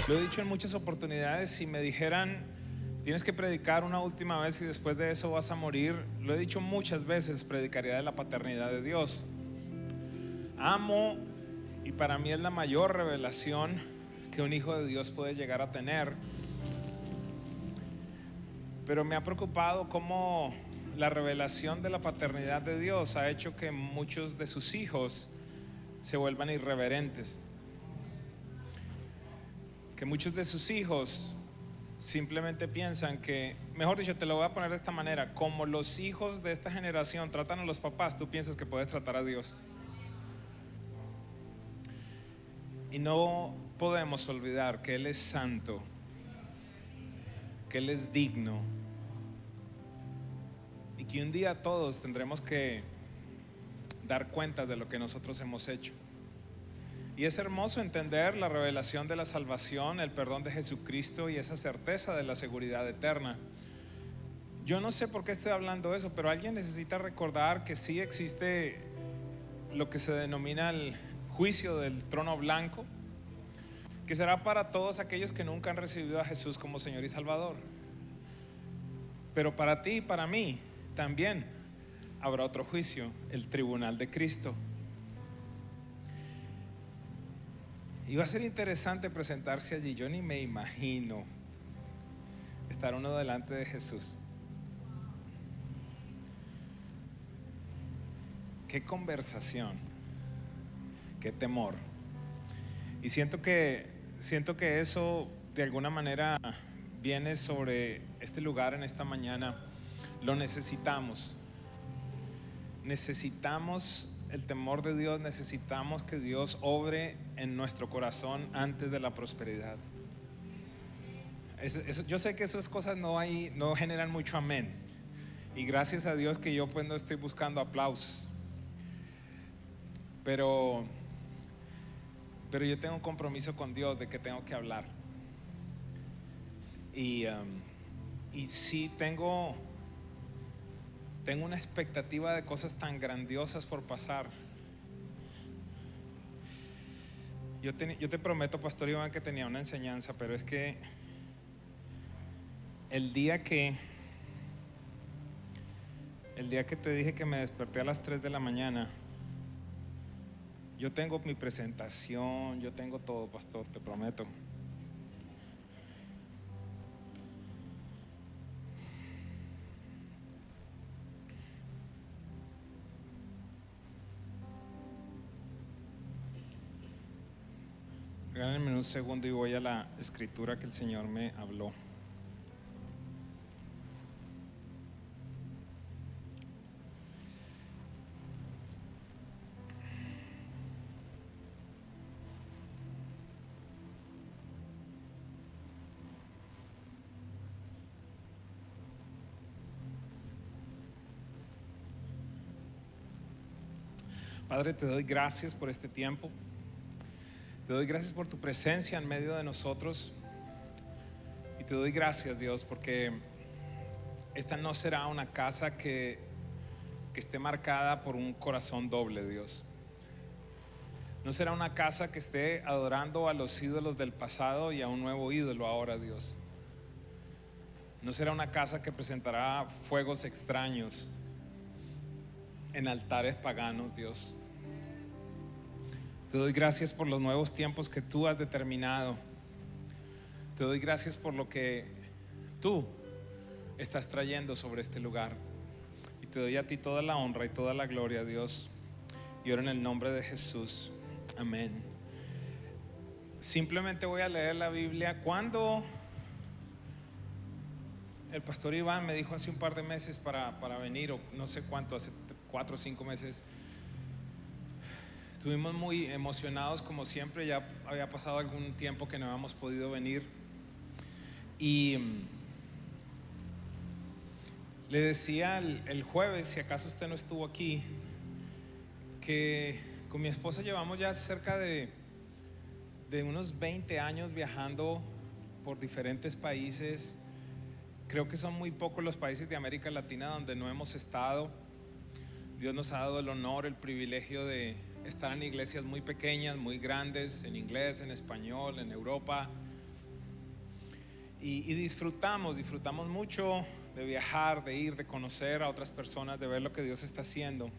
Lo he dicho en muchas oportunidades. Si me dijeran, tienes que predicar una última vez y después de eso vas a morir, lo he dicho muchas veces, predicaría de la paternidad de Dios. Amo, y para mí es la mayor revelación que un hijo de Dios puede llegar a tener. Pero me ha preocupado cómo la revelación de la paternidad de Dios ha hecho que muchos de sus hijos se vuelvan irreverentes. Que muchos de sus hijos simplemente piensan que, mejor dicho, te lo voy a poner de esta manera: como los hijos de esta generación tratan a los papás, tú piensas que puedes tratar a Dios. Y no podemos olvidar que Él es santo, que Él es digno, y que un día todos tendremos que dar cuentas de lo que nosotros hemos hecho. Y es hermoso entender la revelación de la salvación, el perdón de Jesucristo y esa certeza de la seguridad eterna. Yo no sé por qué estoy hablando de eso, pero alguien necesita recordar que sí existe lo que se denomina el juicio del trono blanco, que será para todos aquellos que nunca han recibido a Jesús como Señor y Salvador. Pero para ti y para mí también habrá otro juicio, el tribunal de Cristo. Y va a ser interesante presentarse allí. Yo ni me imagino estar uno delante de Jesús. Qué conversación, qué temor. Y siento que eso de alguna manera viene sobre este lugar en esta mañana. Lo necesitamos. Necesitamos el temor de Dios, necesitamos que Dios obre en nuestro corazón antes de la prosperidad. Yo sé que esas cosas no generan mucho amén. Y gracias a Dios que yo pues no estoy buscando aplausos. Pero yo tengo un compromiso con Dios de que tengo que hablar. Y sí tengo una expectativa de cosas tan grandiosas por pasar. Yo te prometo, Pastor Iván, que tenía una enseñanza, pero es que el día que te dije que me desperté a las 3 de la mañana, yo tengo mi presentación, yo tengo todo, pastor, te prometo. Regálenme un segundo y voy a la escritura que el Señor me habló. Padre, te doy gracias por este tiempo. Te doy gracias por tu presencia en medio de nosotros. Y te doy gracias, Dios, porque esta no será una casa que esté marcada por un corazón doble, Dios. No será una casa que esté adorando a los ídolos del pasado y a un nuevo ídolo ahora, Dios. No será una casa que presentará fuegos extraños en altares paganos, Dios. Te doy gracias por los nuevos tiempos que tú has determinado. Te doy gracias por lo que tú estás trayendo sobre este lugar. Y te doy a ti toda la honra y toda la gloria, Dios. Y oro en el nombre de Jesús. Amén. Simplemente voy a leer la Biblia. Cuando el pastor Iván me dijo hace un par de meses para venir, o no sé cuánto, hace 4 o 5 meses, estuvimos muy emocionados como siempre. Ya había pasado algún tiempo que no habíamos podido venir. Y le decía el jueves, si acaso usted no estuvo aquí, que con mi esposa llevamos ya cerca de unos 20 años viajando por diferentes países. Creo que son muy pocos los países de América Latina donde no hemos estado. Dios nos ha dado el honor, el privilegio de estar en iglesias muy pequeñas, muy grandes, en inglés, en español, en Europa, y disfrutamos mucho de viajar, de ir, de conocer a otras personas, de ver lo que Dios está haciendo.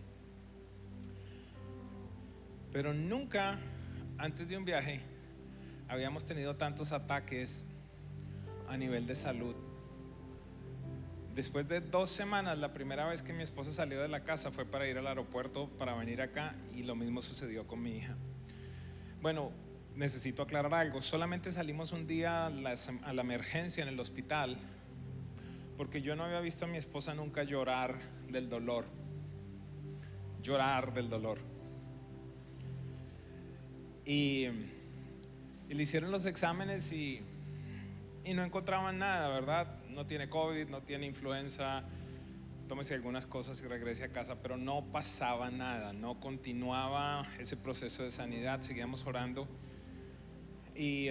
Pero nunca antes de un viaje habíamos tenido tantos ataques a nivel de salud. Después de 2 semanas, la primera vez que mi esposa salió de la casa fue para ir al aeropuerto, para venir acá, y lo mismo sucedió con mi hija. Bueno, necesito aclarar algo. Solamente salimos un día a la emergencia en el hospital, porque yo no había visto a mi esposa nunca llorar del dolor. Y le hicieron los exámenes y no encontraban nada, ¿verdad? No tiene COVID, no tiene influenza, tómese algunas cosas y regrese a casa, pero no pasaba nada, no continuaba ese proceso de sanidad. Seguíamos orando y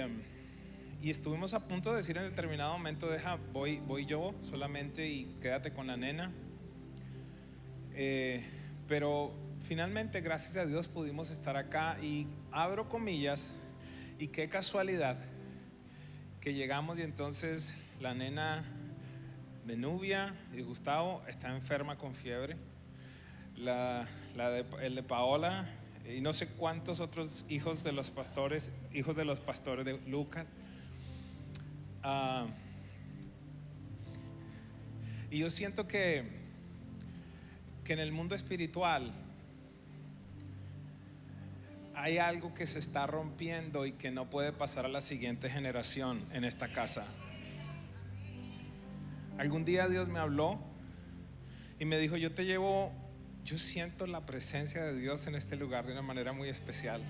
estuvimos a punto de decir en determinado momento: voy yo solamente y quédate con la nena. Pero finalmente, gracias a Dios, pudimos estar acá, y abro comillas, y qué casualidad que llegamos, y entonces la nena de Nubia y Gustavo está enferma con fiebre, el de Paola y no sé cuántos otros hijos de los pastores de Lucas. Y yo siento que en el mundo espiritual hay algo que se está rompiendo y que no puede pasar a la siguiente generación en esta casa. Algún día Dios me habló y me dijo: yo siento la presencia de Dios en este lugar de una manera muy especial.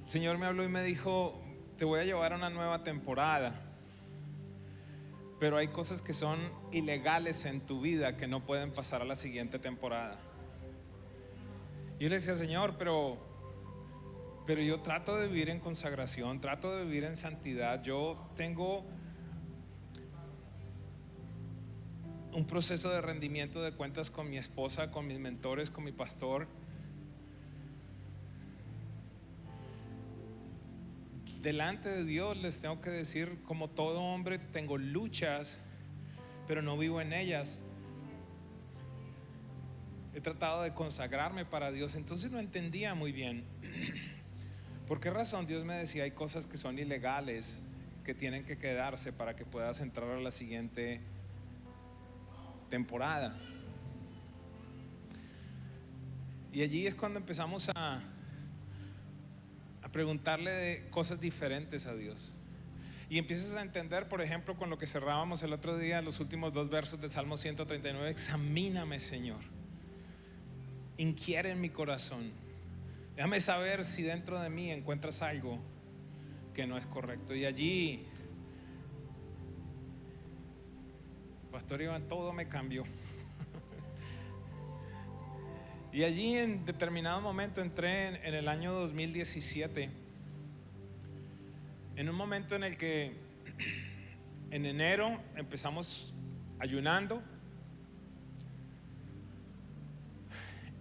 El Señor me habló y me dijo: te voy a llevar a una nueva temporada, pero hay cosas que son ilegales en tu vida que no pueden pasar a la siguiente temporada. Y yo le decía: Señor, pero yo trato de vivir en consagración, trato de vivir en santidad. Yo tengo un proceso de rendimiento de cuentas con mi esposa, con mis mentores, con mi pastor. Delante de Dios les tengo que decir, como todo hombre, tengo luchas, pero no vivo en ellas. He tratado de consagrarme para Dios. Entonces no entendía muy bien por qué razón Dios me decía: hay cosas que son ilegales, que tienen que quedarse para que puedas entrar a la siguiente temporada. Y allí es cuando empezamos a preguntarle de cosas diferentes a Dios. Y empiezas a entender, por ejemplo, con lo que cerrábamos el otro día, los últimos 2 versos de Salmo 139: examíname, Señor, inquiere en mi corazón, déjame saber si dentro de mí encuentras algo que no es correcto. Y allí, Pastor Iván, todo me cambió. Y allí, en determinado momento, entré en el año 2017, en un momento en el que en enero empezamos ayunando,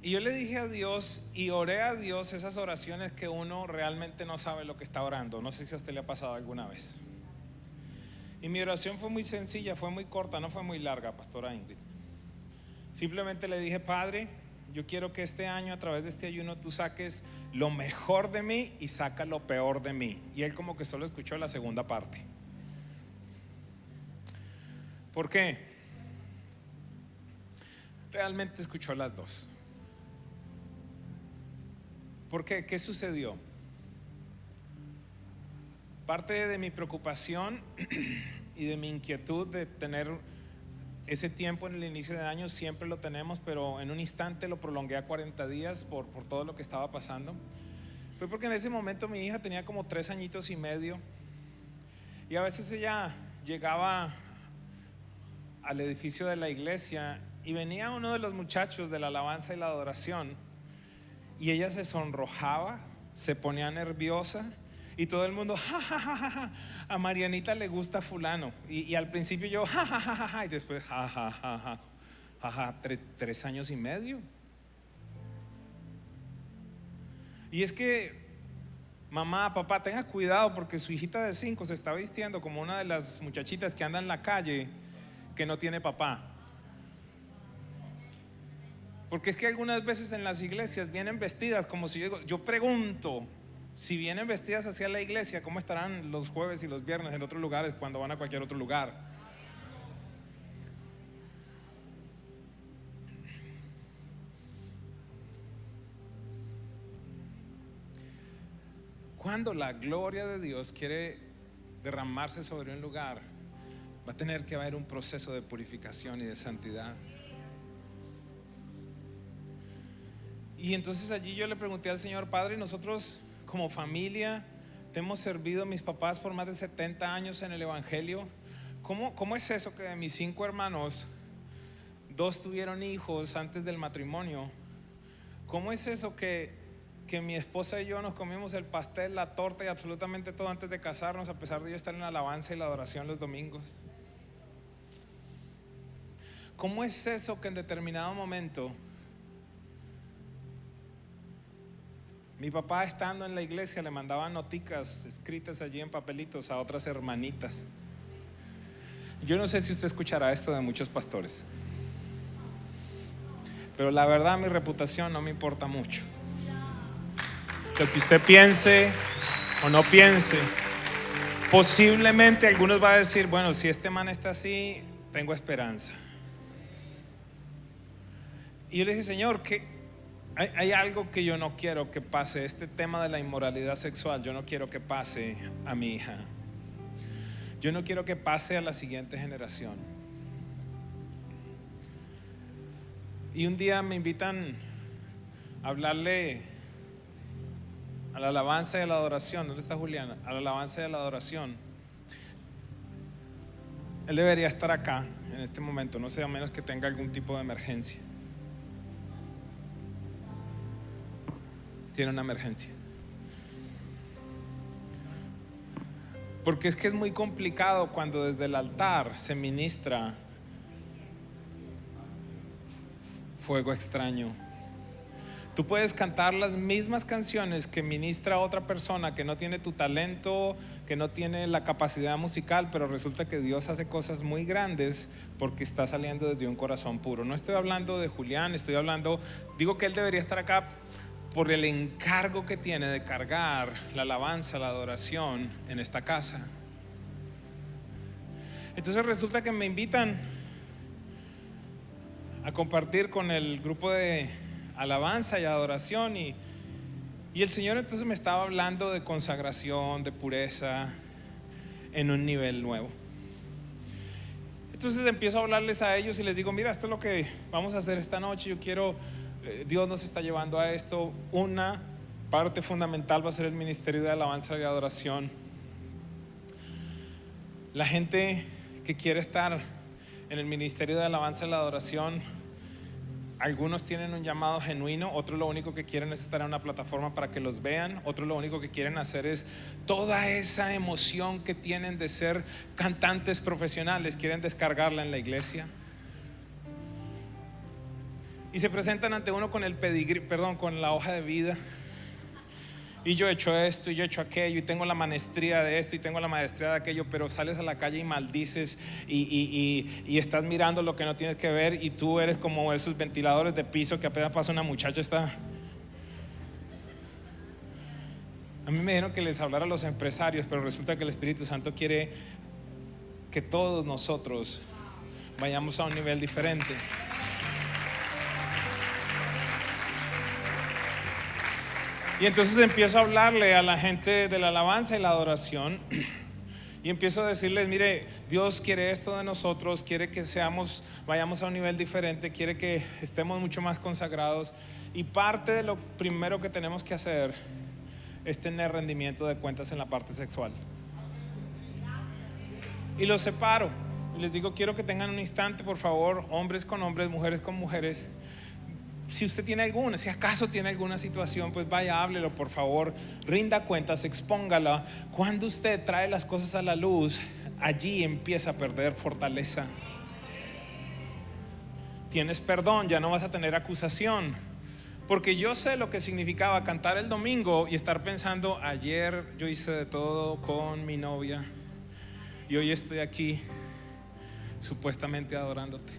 y yo le dije a Dios y oré a Dios esas oraciones que uno realmente no sabe lo que está orando. No sé si a usted le ha pasado alguna vez. Y mi oración fue muy sencilla, fue muy corta, no fue muy larga, pastora Ingrid. Simplemente le dije: Padre, yo quiero que este año, a través de este ayuno, tú saques lo mejor de mí y saca lo peor de mí. Y él como que solo escuchó la segunda parte. ¿Por qué? Realmente escuchó las dos. ¿Por qué? ¿Qué sucedió? Parte de mi preocupación y de mi inquietud de tener ese tiempo en el inicio de año, siempre lo tenemos, pero en un instante lo prolongué a 40 días por todo lo que estaba pasando. Fue porque en ese momento mi hija tenía como 3 añitos y medio, y a veces ella llegaba al edificio de la iglesia y venía uno de los muchachos de la alabanza y la adoración, y ella se sonrojaba, se ponía nerviosa, y todo el mundo: ja, ja, ja, ja, ja, a Marianita le gusta fulano. Y al principio yo: ja, ja, ja, ja, ja, y después ja, ja, ja, ja, ja, ja, 3 años y medio. Y es que mamá, papá, tenga cuidado porque su hijita de 5 se está vistiendo como una de las muchachitas que anda en la calle que no tiene papá. Porque es que algunas veces en las iglesias vienen vestidas como si yo pregunto, si vienen vestidas hacia la iglesia, ¿cómo estarán los jueves y los viernes en otros lugares cuando van a cualquier otro lugar? Cuando la gloria de Dios quiere derramarse sobre un lugar, va a tener que haber un proceso de purificación y de santidad. Y entonces allí yo le pregunté al Señor, Padre, nosotros como familia te hemos servido a mis papás por más de 70 años en el Evangelio. ¿Cómo es eso que de mis 5 hermanos, 2 tuvieron hijos antes del matrimonio? ¿Cómo es eso que mi esposa y yo nos comimos el pastel, la torta y absolutamente todo antes de casarnos, a pesar de yo estar en la alabanza y la adoración los domingos? ¿Cómo es eso que en determinado momento mi papá, estando en la iglesia, le mandaba noticas escritas allí en papelitos a otras hermanitas? Yo no sé si usted escuchará esto de muchos pastores, pero la verdad mi reputación no me importa mucho. Lo que usted piense o no piense, posiblemente algunos van a decir, bueno, si este man está así, tengo esperanza. Y yo le dije, Señor, que hay algo que yo no quiero que pase. Este tema de la inmoralidad sexual, yo no quiero que pase a mi hija. Yo no quiero que pase a la siguiente generación. Y un día me invitan a hablarle a la alabanza y a la adoración. ¿Dónde está Juliana? A la alabanza y a la adoración. Él debería estar acá en este momento, no sé, a menos que tenga algún tipo de emergencia. Tiene una emergencia. Porque es que es muy complicado cuando desde el altar se ministra fuego extraño. Tú puedes cantar las mismas canciones que ministra otra persona que no tiene tu talento, que no tiene la capacidad musical, pero resulta que Dios hace cosas muy grandes porque está saliendo desde un corazón puro. No estoy hablando de Julián, digo que él debería estar acá por el encargo que tiene de cargar la alabanza, la adoración en esta casa. Entonces resulta que me invitan a compartir con el grupo de alabanza y adoración y el Señor entonces me estaba hablando de consagración, de pureza en un nivel nuevo. Entonces empiezo a hablarles a ellos y les digo, mira, esto es lo que vamos a hacer esta noche. Dios nos está llevando a esto. Una parte fundamental va a ser el ministerio de alabanza y adoración. La gente que quiere estar en el ministerio de alabanza y la adoración, algunos tienen un llamado genuino, otros lo único que quieren es estar en una plataforma para que los vean, otros lo único que quieren hacer es toda esa emoción que tienen de ser cantantes profesionales, quieren descargarla en la iglesia. Y se presentan ante uno con con la hoja de vida. Y yo he hecho esto, y yo he hecho aquello, y tengo la maestría de esto, y tengo la maestría de aquello, pero sales a la calle y maldices y estás mirando lo que no tienes que ver, y tú eres como esos ventiladores de piso que apenas pasa una muchacha está. A mí me dijeron que les hablara a los empresarios, pero resulta que el Espíritu Santo quiere que todos nosotros vayamos a un nivel diferente. Y entonces empiezo a hablarle a la gente de la alabanza y la adoración y empiezo a decirles, mire, Dios quiere esto de nosotros, quiere que vayamos a un nivel diferente, quiere que estemos mucho más consagrados, y parte de lo primero que tenemos que hacer es tener rendimiento de cuentas en la parte sexual. Y los separo y les digo, quiero que tengan un instante, por favor, hombres con hombres, mujeres con mujeres. Si usted tiene alguna, si acaso tiene alguna situación, pues vaya, háblelo, por favor, rinda cuentas, expóngala. Cuando usted trae las cosas a la luz, allí empieza a perder fortaleza. Tienes perdón, ya no vas a tener acusación, Porque yo sé lo que significaba cantar el domingo y estar pensando, ayer yo hice de todo con mi novia y hoy estoy aquí supuestamente adorándote.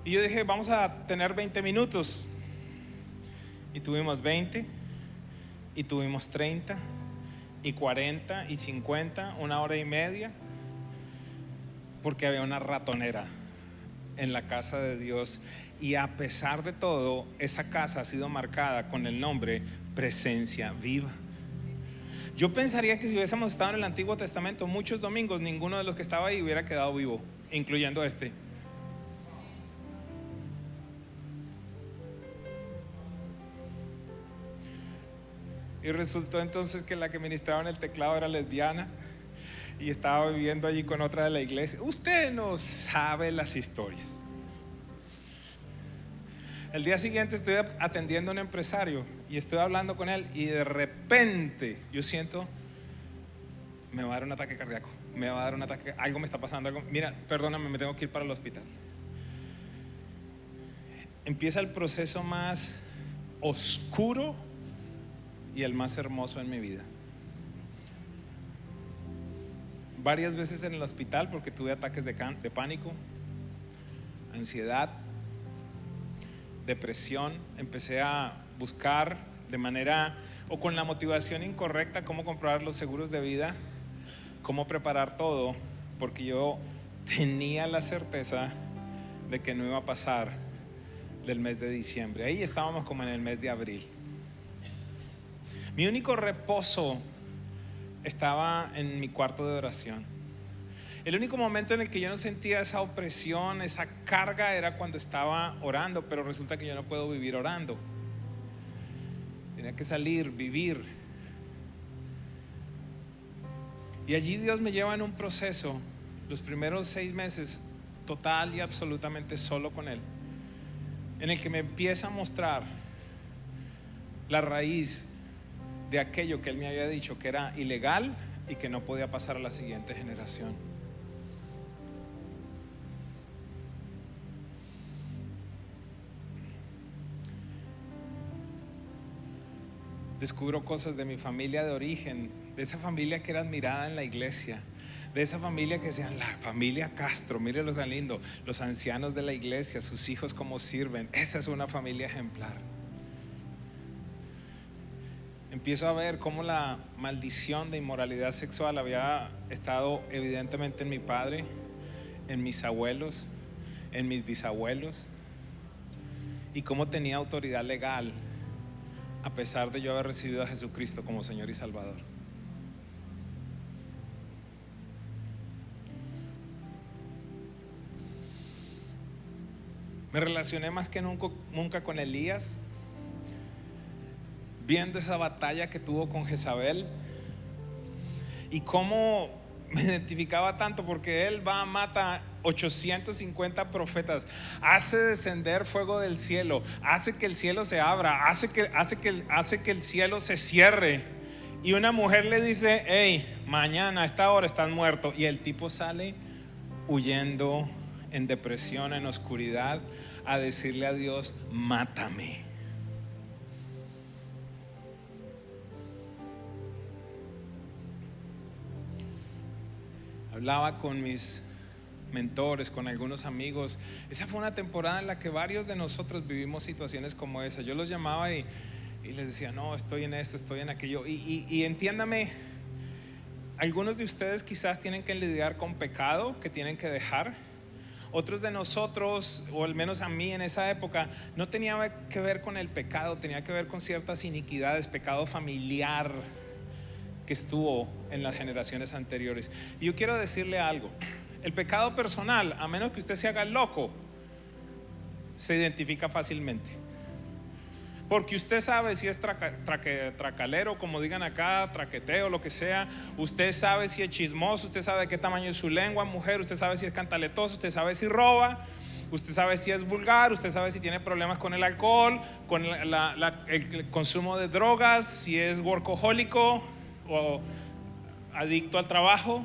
Y yo dije, vamos a tener 20 minutos. Y tuvimos 20, y tuvimos 30, y 40, y 50, 1 hora y media, porque había una ratonera en la casa de Dios. Y a pesar de todo, esa casa ha sido marcada con el nombre Presencia Viva. Yo pensaría que si hubiésemos estado en el Antiguo Testamento muchos domingos, ninguno de los que estaba ahí hubiera quedado vivo, incluyendo este. Y resultó entonces que la que ministraba en el teclado era lesbiana y estaba viviendo allí con otra de la iglesia. Usted no sabe las historias. El día siguiente estoy atendiendo a un empresario y estoy hablando con él y de repente yo siento, me va a dar un ataque cardíaco, me va a dar un ataque, algo me está pasando, algo, mira, perdóname, me tengo que ir para el hospital. Empieza el proceso más oscuro y el más hermoso en mi vida. Varias veces en el hospital porque tuve ataques de pánico, ansiedad, depresión. Empecé a buscar de manera o con la motivación incorrecta cómo comprobar los seguros de vida, cómo preparar todo, porque yo tenía la certeza de que no iba a pasar del mes de diciembre. Ahí estábamos como en el mes de abril. Mi único reposo estaba en mi cuarto de oración. El único momento en el que yo no sentía esa opresión, esa carga, era cuando estaba orando, pero resulta que yo no puedo vivir orando. Tenía que salir, vivir. Y allí Dios me lleva en un proceso, los primeros 6 meses, total y absolutamente solo con Él, en el que me empieza a mostrar la raíz de aquello que Él me había dicho que era ilegal y que no podía pasar a la siguiente generación. Descubro cosas de mi familia de origen, de esa familia que era admirada en la iglesia, de esa familia que decían, la familia Castro, mire lo tan lindo, los ancianos de la iglesia, sus hijos cómo sirven, esa es una familia ejemplar. Empiezo a ver cómo la maldición de inmoralidad sexual había estado evidentemente en mi padre, en mis abuelos, en mis bisabuelos, y cómo tenía autoridad legal a pesar de yo haber recibido a Jesucristo como Señor y Salvador. Me relacioné más que nunca con Elías, viendo esa batalla que tuvo con Jezabel y cómo me identificaba tanto, porque él va, mata 850 profetas, hace descender fuego del cielo, hace que el cielo se abra, hace que el cielo se cierre, y una mujer le dice, hey, mañana a esta hora estás muerto, y el tipo sale huyendo en depresión, en oscuridad, a decirle a Dios, mátame. Hablaba con mis mentores, con algunos amigos. Esa fue una temporada en la que varios de nosotros vivimos situaciones como esa. Yo los llamaba y les decía, no, estoy en esto, estoy en aquello. Y entiéndame, algunos de ustedes quizás tienen que lidiar con pecado que tienen que dejar. Otros de nosotros, o al menos a mí en esa época, no tenía que ver con el pecado, tenía que ver con ciertas iniquidades, pecado familiar que estuvo en las generaciones anteriores. Y yo quiero decirle algo: el pecado personal, a menos que usted se haga loco, se identifica fácilmente, porque usted sabe si es tracalero, como digan acá, traqueteo, lo que sea. Usted sabe si es chismoso, usted sabe de qué tamaño es su lengua, mujer. Usted sabe si es cantaletoso, usted sabe si roba, usted sabe si es vulgar, usted sabe si tiene problemas con el alcohol, con el consumo de drogas, si es workahólico o adicto al trabajo.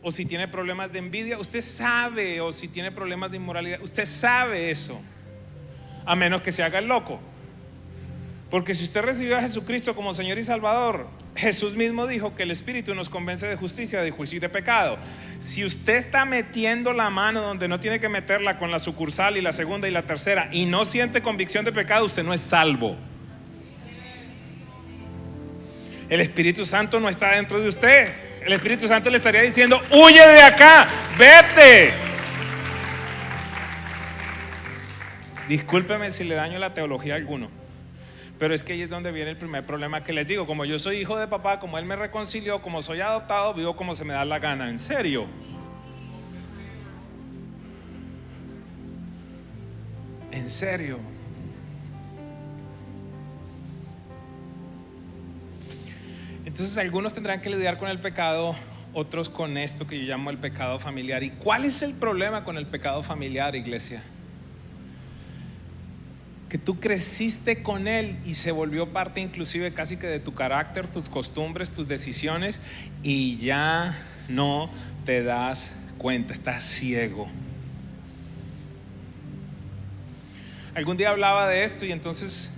o si tiene problemas de envidia, usted sabe, o si tiene problemas de inmoralidad, usted sabe eso, a menos que se haga el loco. Porque si usted recibió a Jesucristo como Señor y Salvador, Jesús mismo dijo que el Espíritu nos convence de justicia, de juicio y de pecado. Si usted está metiendo la mano donde no tiene que meterla, con la sucursal y la segunda y la tercera, y no siente convicción de pecado, usted no es salvo. El Espíritu Santo no está dentro de usted. El Espíritu Santo le estaría diciendo: huye de acá, vete. Discúlpeme si le daño la teología a alguno, pero es que ahí es donde viene el primer problema que les digo. Como yo soy hijo de papá, como él me reconcilió, como soy adoptado, vivo como se me da la gana. En serio. En serio. Entonces algunos tendrán que lidiar con el pecado, otros con esto que yo llamo el pecado familiar. ¿Y cuál es el problema con el pecado familiar, iglesia? Que tú creciste con él y se volvió parte inclusive casi que de tu carácter, tus costumbres, tus decisiones, y ya no te das cuenta, estás ciego. Algún día hablaba de esto y entonces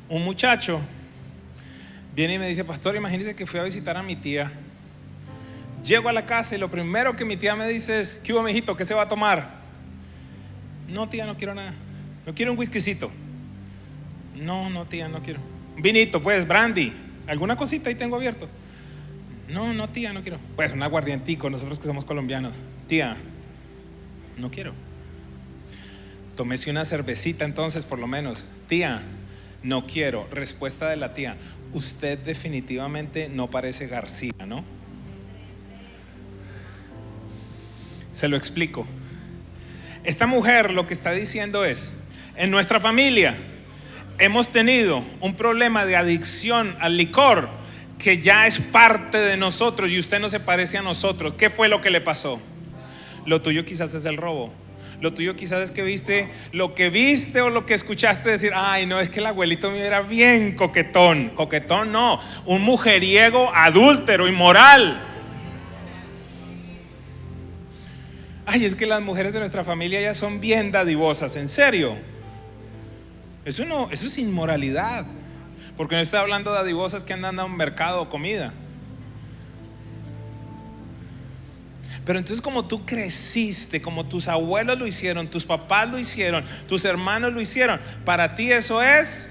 un muchacho viene y me dice: pastor, imagínese que fui a visitar a mi tía. Llego a la casa y lo primero que mi tía me dice es: ¿qué hubo, mijito? ¿Qué se va a tomar? No, tía, no quiero nada. No quiero un whiskycito. No, tía, no quiero. Vinito, pues, brandy. ¿Alguna cosita ahí tengo abierto? No, tía, no quiero. Pues un aguardientico, nosotros que somos colombianos. Tía, no quiero. Tómese una cervecita entonces, por lo menos. Tía, no quiero. Respuesta de la tía: usted definitivamente no parece García, ¿no? Se lo explico. Esta mujer lo que está diciendo es: en nuestra familia hemos tenido un problema de adicción al licor que ya es parte de nosotros y usted no se parece a nosotros. ¿Qué fue lo que le pasó? Lo tuyo quizás es el robo. Lo tuyo quizás es que viste lo que viste o lo que escuchaste decir: ay, no, es que el abuelito mío era bien coquetón. Coquetón no, un mujeriego, adúltero, inmoral. Ay, es que las mujeres de nuestra familia ya son bien dadivosas. En serio, eso no, eso es inmoralidad. Porque no estoy hablando de dadivosas que andan a un mercado o comida. Pero entonces, como tú creciste, como tus abuelos lo hicieron, tus papás lo hicieron, tus hermanos lo hicieron, para ti eso es.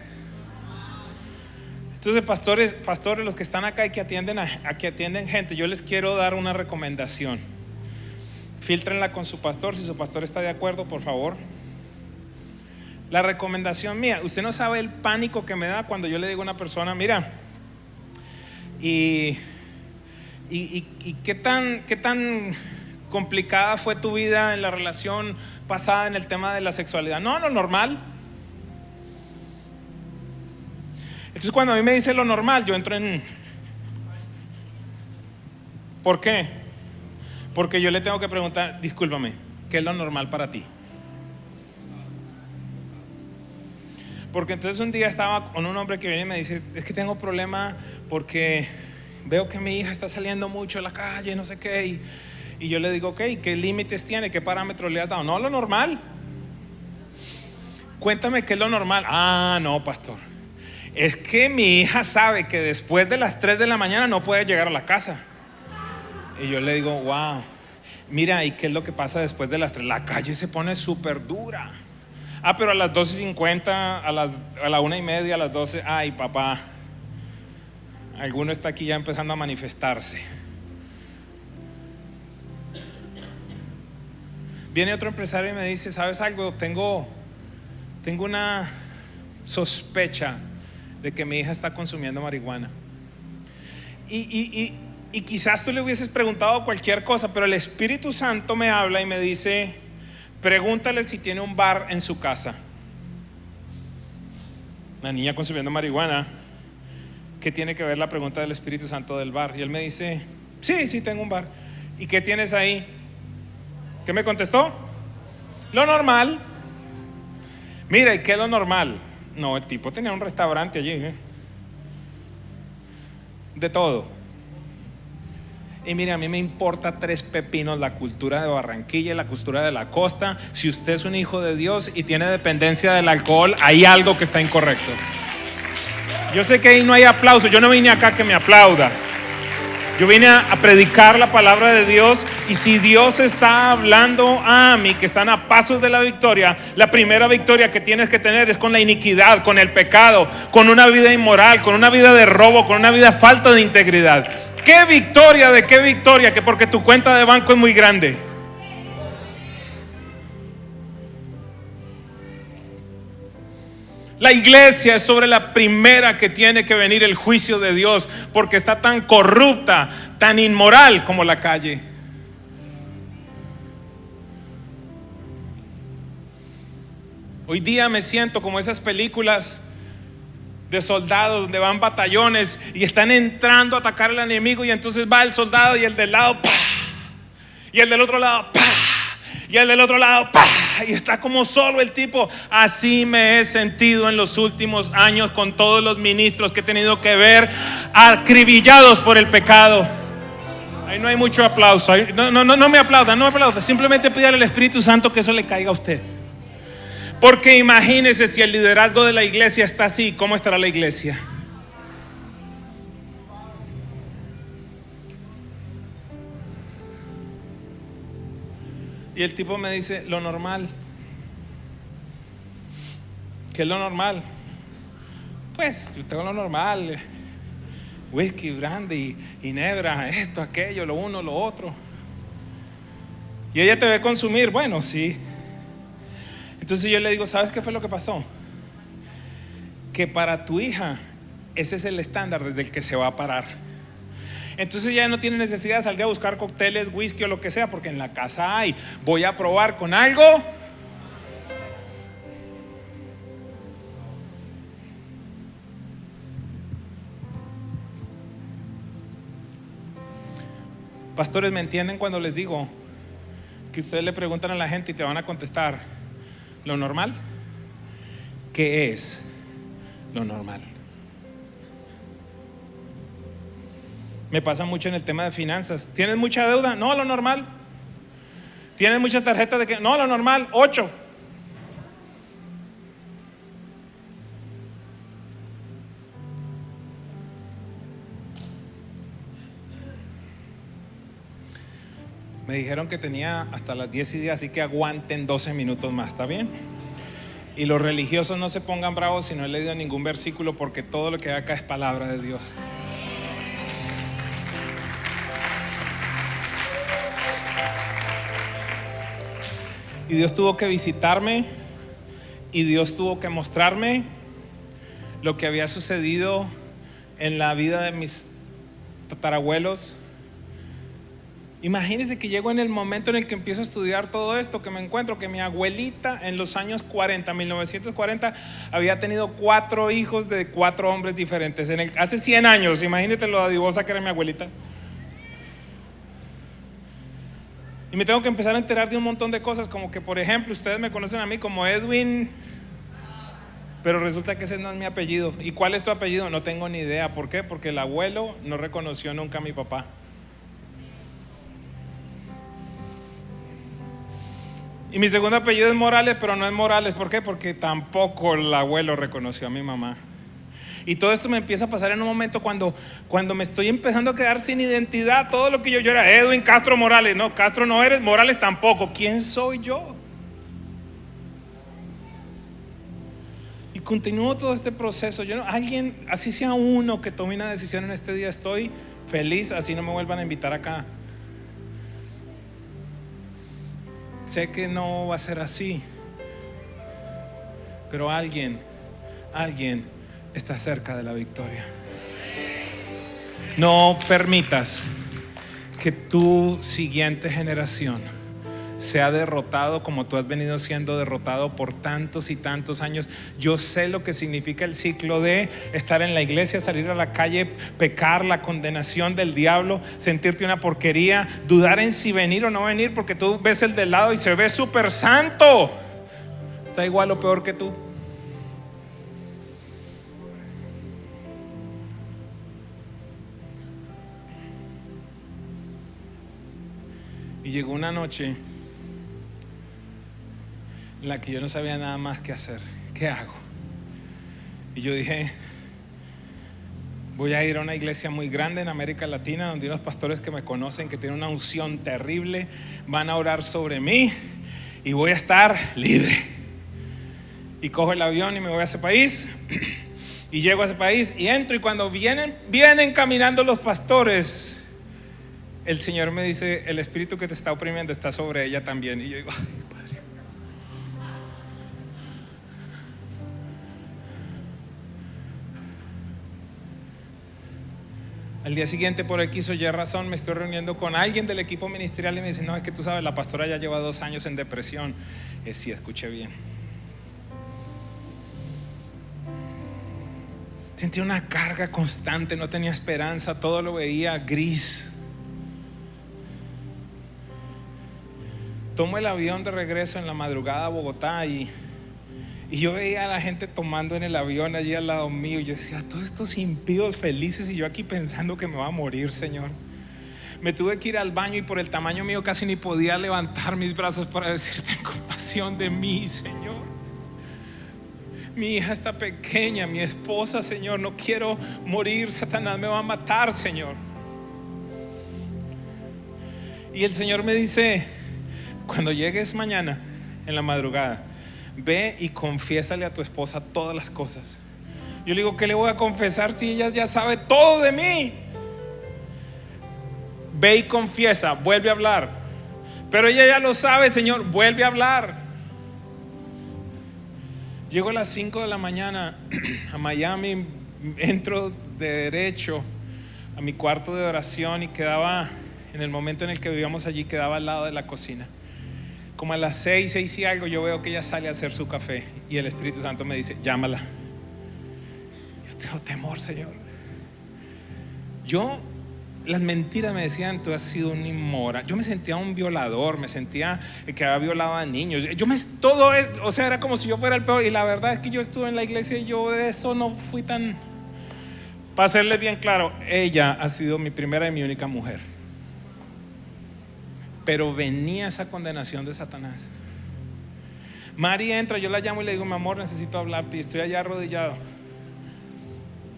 Entonces, pastores, los que están acá y que atienden gente, yo les quiero dar una recomendación. Fíltrenla con su pastor, si su pastor está de acuerdo, por favor. La recomendación mía: usted no sabe el pánico que me da cuando yo le digo a una persona: mira, y qué tan complicada fue tu vida en la relación pasada en el tema de la sexualidad. No, lo normal. Entonces, cuando a mí me dice lo normal, yo entro en... ¿Por qué? Porque yo le tengo que preguntar: discúlpame, ¿qué es lo normal para ti? Porque entonces un día estaba con un hombre que viene y me dice: es que tengo problema porque veo que mi hija está saliendo mucho a la calle, no sé qué. Y yo le digo: ok, ¿qué límites tiene? ¿Qué parámetros le has dado? No, lo normal. Cuéntame qué es lo normal. Ah, no, pastor, es que mi hija sabe que después de las 3 de la mañana no puede llegar a la casa. Y yo le digo: wow, mira, ¿y qué es lo que pasa después de las 3? La calle se pone súper dura. Ah, pero a las 12:50, a la 1:30, a las 12, ay, papá, alguno está aquí ya empezando a manifestarse. Viene otro empresario y me dice: ¿sabes algo? Tengo una sospecha de que mi hija está consumiendo marihuana. Y quizás tú le hubieses preguntado cualquier cosa, pero el Espíritu Santo me habla y me dice: pregúntale si tiene un bar en su casa. La niña consumiendo marihuana, ¿qué tiene que ver la pregunta del Espíritu Santo del bar? Y él me dice: sí, tengo un bar. ¿Y qué tienes ahí? ¿Qué me contestó? Lo normal. Mira, ¿y qué es lo normal? No, el tipo tenía un restaurante allí, de todo. Y mire, a mí me importa tres pepinos la cultura de Barranquilla y la cultura de la costa. Si usted es un hijo de Dios y tiene dependencia del alcohol, hay algo que está incorrecto. Yo sé que ahí no hay aplauso. Yo no vine acá a que me aplauda. Yo vine a predicar la palabra de Dios. Y si Dios está hablando a mí, que están a pasos de la victoria, la primera victoria que tienes que tener es con la iniquidad, con el pecado, con una vida inmoral, con una vida de robo, con una vida de falta de integridad. ¿Qué victoria? ¿De qué victoria? Que porque tu cuenta de banco es muy grande. La iglesia es sobre la primera que tiene que venir el juicio de Dios, porque está tan corrupta, tan inmoral como la calle. Hoy día me siento como esas películas de soldados donde van batallones y están entrando a atacar al enemigo, y entonces va el soldado y el del lado ¡pah! Y el del otro lado ¡pah! Y el del otro lado ¡pah! Y está como solo el tipo. Así me he sentido en los últimos años con todos los ministros que he tenido que ver acribillados por el pecado. Ahí no hay mucho aplauso. No me aplaudan, no me aplaudan. Simplemente pídale al Espíritu Santo que eso le caiga a usted. Porque imagínese si el liderazgo de la iglesia está así, ¿cómo estará la iglesia? Y el tipo me dice, lo normal. ¿Qué es lo normal? Pues yo tengo lo normal: whisky, brandy, ginebra, esto, aquello, lo uno, lo otro. Y ella te ve consumir. Bueno, sí. Entonces yo le digo, ¿sabes qué fue lo que pasó? Que para tu hija ese es el estándar desde el que se va a parar. Entonces ya no tiene necesidad de salir a buscar cócteles, whisky o lo que sea, porque en la casa hay. Voy a probar con algo. Pastores, ¿me entienden cuando les digo que ustedes le preguntan a la gente y te van a contestar lo normal? ¿Qué es lo normal? Me pasa mucho en el tema de finanzas. ¿Tienes mucha deuda? No, lo normal. ¿Tienes muchas tarjetas de que? No, lo normal, 8. Me dijeron que tenía hasta las 10:10, así que aguanten 12 minutos más, ¿está bien? Y los religiosos no se pongan bravos si no he leído ningún versículo, porque todo lo que hay acá es palabra de Dios. Y Dios tuvo que visitarme, y Dios tuvo que mostrarme lo que había sucedido en la vida de mis tatarabuelos. Imagínense que llego en el momento en el que empiezo a estudiar todo esto, que me encuentro que mi abuelita en los años 40, 1940, había tenido 4 hijos de 4 hombres diferentes. Hace 100 años, imagínate lo dadivosa que era mi abuelita. Y me tengo que empezar a enterar de un montón de cosas, como que, por ejemplo, ustedes me conocen a mí como Edwin, pero resulta que ese no es mi apellido. ¿Y cuál es tu apellido? No tengo ni idea. ¿Por qué? Porque el abuelo no reconoció nunca a mi papá. Y mi segundo apellido es Morales, pero no es Morales. ¿Por qué? Porque tampoco el abuelo reconoció a mi mamá. Y todo esto me empieza a pasar en un momento cuando me estoy empezando a quedar sin identidad. Todo lo que yo era Edwin Castro Morales. No, Castro no eres, Morales tampoco. ¿Quién soy yo? Y continúo todo este proceso. Alguien, así sea uno, que tome una decisión en este día, estoy feliz, así no me vuelvan a invitar acá. Sé que no va a ser así, pero alguien está cerca de la victoria. No permitas que tu siguiente generación sea derrotado como tú has venido siendo derrotado por tantos y tantos años. Yo sé lo que significa el ciclo de estar en la iglesia, salir a la calle, pecar, la condenación del diablo, sentirte una porquería, dudar en si venir o no venir, porque tú ves el del lado y se ve súper santo, está igual o peor que tú. Y llegó una noche en la que yo no sabía nada más que hacer. ¿Qué hago? Y yo dije, voy a ir a una iglesia muy grande en América Latina, donde hay unos pastores que me conocen, que tienen una unción terrible, van a orar sobre mí y voy a estar libre. Y cojo el avión y me voy a ese país. Y llego a ese país y entro, y cuando vienen caminando los pastores, el Señor me dice, el espíritu que te está oprimiendo está sobre ella también. Y yo digo, ay, Padre. Al día siguiente, por X o Y razón, me estoy reuniendo con alguien del equipo ministerial y me dice, no, es que tú sabes, la pastora ya lleva 2 años en depresión. Sí, escuché bien. Sentía una carga constante, no tenía esperanza, todo lo veía gris. Tomo el avión de regreso en la madrugada a Bogotá y yo veía a la gente tomando en el avión allí al lado mío. Y yo decía, todos estos impíos felices, y yo aquí pensando que me va a morir, Señor. Me tuve que ir al baño y por el tamaño mío casi ni podía levantar mis brazos para decir, ten compasión de mí, Señor. Mi hija está pequeña, mi esposa, Señor, no quiero morir, Satanás me va a matar, Señor. Y el Señor me dice, cuando llegues mañana en la madrugada, ve y confiésale a tu esposa todas las cosas. Yo le digo, ¿qué le voy a confesar si ella ya sabe todo de mí? Ve y confiesa, vuelve a hablar. Pero ella ya lo sabe, Señor, vuelve a hablar. Llego a las 5 de la mañana a Miami, entro de derecho a mi cuarto de oración y quedaba, en el momento en el que vivíamos allí, quedaba al lado de la cocina. Como a las 6 y algo, yo veo que ella sale a hacer su café y el Espíritu Santo me dice, llámala. Yo tengo temor, Señor. Las mentiras me decían, tú has sido un inmoral. Yo me sentía un violador, me sentía que había violado a niños. O sea, era como si yo fuera el peor. Y la verdad es que yo estuve en la iglesia y yo de eso no fui tan. Para serles bien claro, ella ha sido mi primera y mi única mujer. Pero venía esa condenación de Satanás. Mari entra, yo la llamo y le digo, mi amor, necesito hablarte. Y estoy allá arrodillado.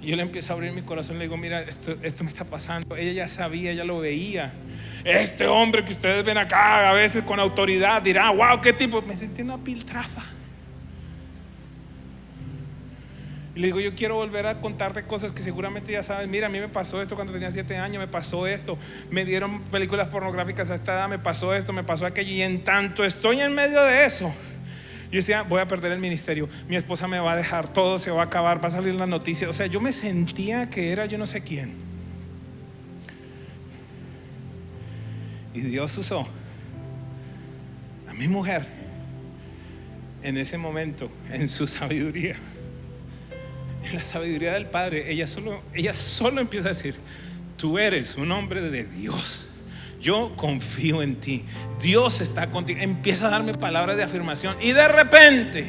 Y yo le empiezo a abrir mi corazón, le digo, mira, esto me está pasando. Ella ya sabía, ella lo veía. Este hombre que ustedes ven acá, a veces con autoridad, dirá, wow, qué tipo. Me sentí una piltrafa. Y le digo, yo quiero volver a contarte cosas que seguramente ya sabes. Mira, a mí me pasó esto cuando tenía 7 años, me pasó esto. Me dieron películas pornográficas a esta edad, me pasó esto, me pasó aquello. Y en tanto estoy en medio de eso, yo decía, voy a perder el ministerio, mi esposa me va a dejar, todo se va a acabar, va a salir la noticia. O sea, yo me sentía que era yo no sé quién. Y Dios usó a mi mujer en ese momento, en su sabiduría, en la sabiduría del Padre. Ella solo empieza a decir, tú eres un hombre de Dios. Yo confío en ti, Dios está contigo. Empieza a darme palabras de afirmación y de repente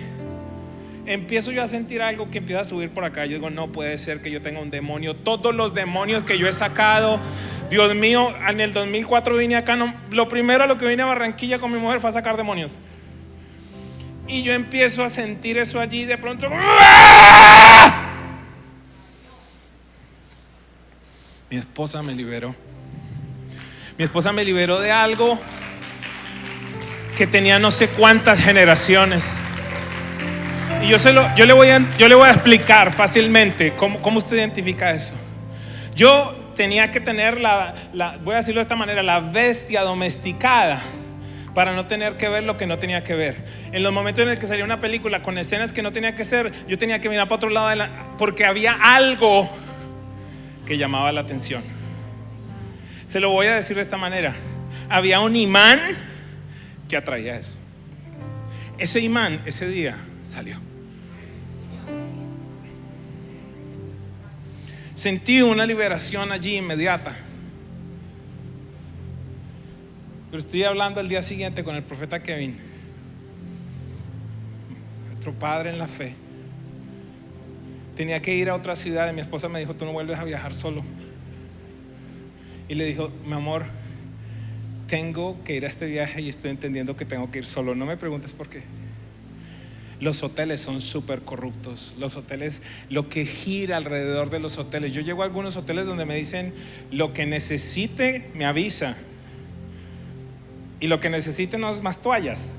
empiezo yo a sentir algo que empieza a subir por acá. Yo digo, no puede ser que yo tenga un demonio. Todos los demonios que yo he sacado, Dios mío, en el 2004 vine acá, lo primero a lo que vine a Barranquilla con mi mujer fue a sacar demonios. Y yo empiezo a sentir eso allí, de pronto mi esposa me liberó. Mi esposa me liberó de algo que tenía no sé cuántas generaciones. Y yo le voy a explicar fácilmente cómo usted identifica eso. Yo tenía que tener voy a decirlo de esta manera, la bestia domesticada para no tener que ver lo que no tenía que ver. En los momentos en el que salía una película con escenas que no tenía que ser, yo tenía que mirar para otro lado porque había algo que llamaba la atención. Se lo voy a decir de esta manera: había un imán que atraía eso. Ese imán ese día salió. Sentí una liberación allí inmediata. Pero estoy hablando al día siguiente con el profeta Kevin, nuestro padre en la fe. Tenía que ir a otra ciudad y mi esposa me dijo, tú no vuelves a viajar solo. Y le dijo, mi amor, tengo que ir a este viaje y estoy entendiendo que tengo que ir solo. No me preguntes por qué. Los hoteles son súper corruptos. Los hoteles, lo que gira alrededor de los hoteles. Yo llego a algunos hoteles donde me dicen: lo que necesite me avisa, y lo que necesite no es más toallas.